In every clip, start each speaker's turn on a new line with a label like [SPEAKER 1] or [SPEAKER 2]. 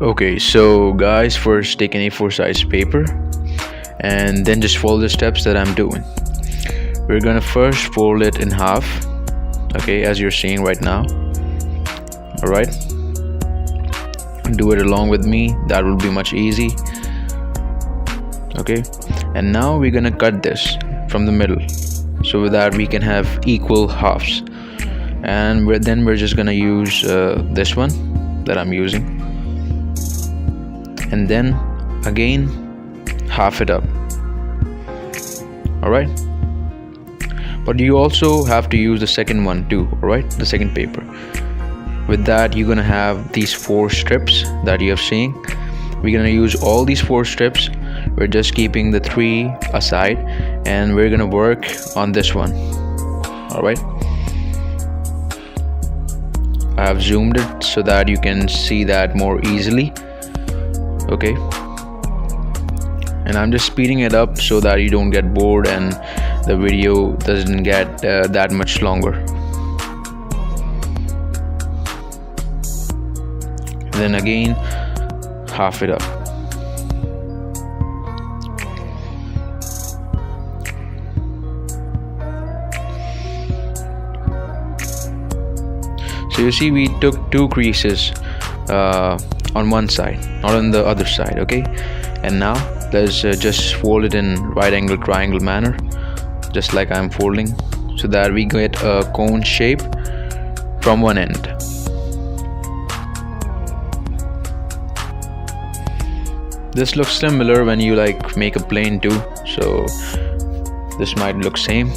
[SPEAKER 1] Okay, so guys, first take an A4 size paper and then just follow the steps that I'm doing. We're gonna first fold it in half, okay, as you're seeing right now. Alright, do it along with me, that will be much easy. Okay, and now we're gonna cut this from the middle so that we can have equal halves, and then we're just gonna use this one that I'm using, and then again half it up. Alright, but you also have to use the second one too, alright, the second paper. With that, you're gonna have these 4 strips that you have seen. We're gonna use all these 4 strips. We're just keeping the 3 aside, and we're gonna work on this one. Alright, I have zoomed it so that you can see that more easily. Okay, and I'm just speeding it up so that you don't get bored and the video doesn't get that much longer. And then again half it up. So you see, we took 2 creases on one side, not on the other side. Okay, and now let's just fold it in right angle triangle manner, just like I'm folding, so that we get a cone shape from one end. This looks similar when you like make a plane too, so this might look same.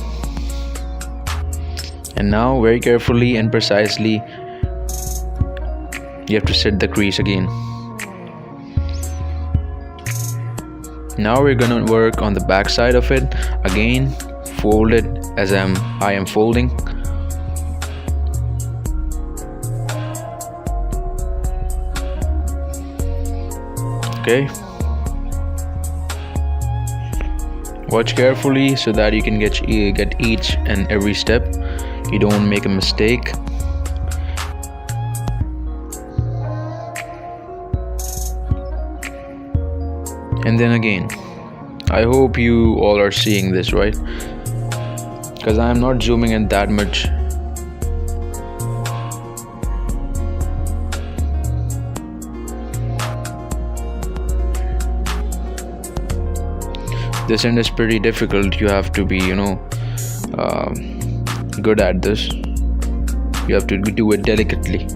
[SPEAKER 1] And now very carefully and precisely you have to set the crease again. Now we're gonna work on the back side of it. Again, fold it as I am folding. Okay, watch carefully so that you can get each and every step. You don't make a mistake. And then again, I hope you all are seeing this, right? Because I am not zooming in that much. This end is pretty difficult. You have to be, good at this. You have to do it delicately.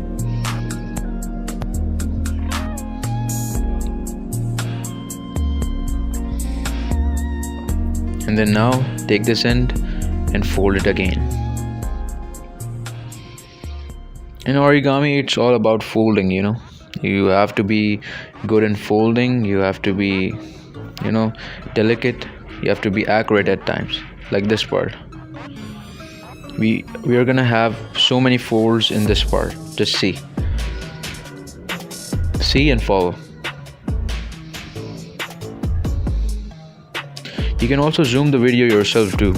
[SPEAKER 1] And then now take this end and fold it again. In origami, it's all about folding. You have to be good in folding. You have to be delicate. You have to be accurate at times, like this part. We are gonna have so many folds in this part. Just see and follow. You can also zoom the video yourself too,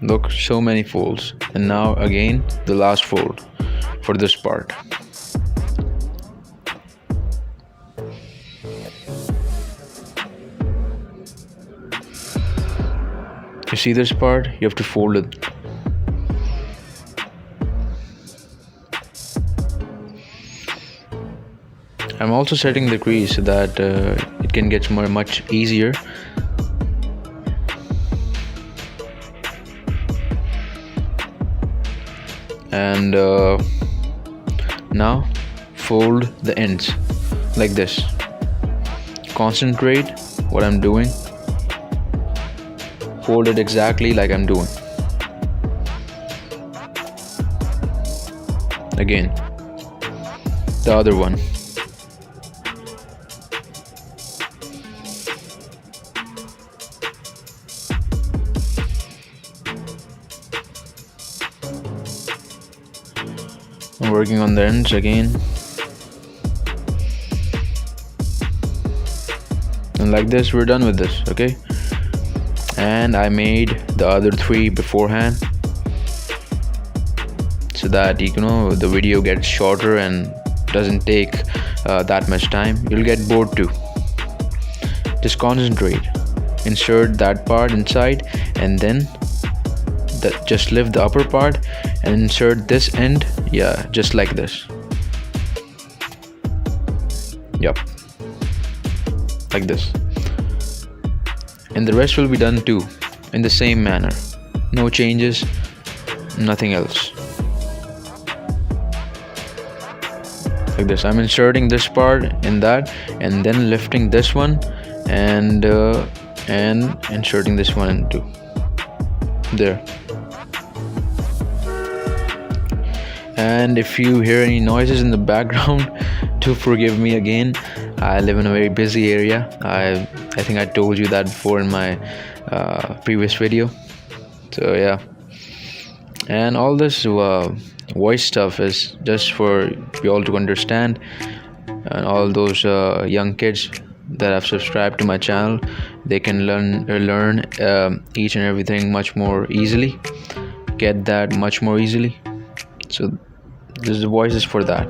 [SPEAKER 1] Look, so many folds. And now again the last fold for this part. You see this part? You have to fold it. I'm also setting the crease so that it can get much easier. And now fold the ends like this. Concentrate what I'm doing. Fold it exactly like I'm doing. Again, the other one. I'm working on the ends again. And like this, we're done with this, okay? and I made the other 3 beforehand so that the video gets shorter and doesn't take that much time. You'll get bored too. Just concentrate, insert that part inside, and then just lift the upper part and insert this end, yeah, just like this. Yep, like this. And the rest will be done too in the same manner. No changes, nothing else. Like this. I'm inserting this part in that, and then lifting this one and inserting this one into there. And if you hear any noises in the background, do forgive me again. I live in a very busy area. I think I told you that before in my previous video. So yeah, and all this voice stuff is just for you all to understand, and all those young kids that have subscribed to my channel, they can learn each and everything much more easily, get that much more easily. So this voice is for that.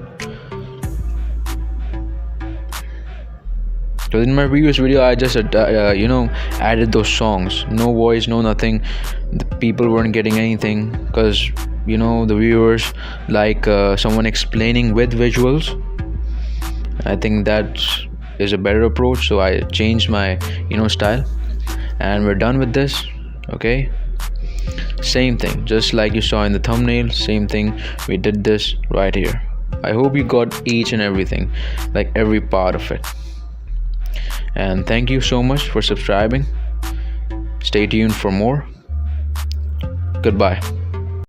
[SPEAKER 1] So in my previous video, I just added those songs. No voice, no nothing. The people weren't getting anything because the viewers like someone explaining with visuals. I think that is a better approach, so I changed my style, and we're done with this. Okay, same thing, just like you saw in the thumbnail, same thing, we did this right here. I hope you got each and everything, like every part of it. And thank you so much for subscribing. Stay tuned for more. Goodbye.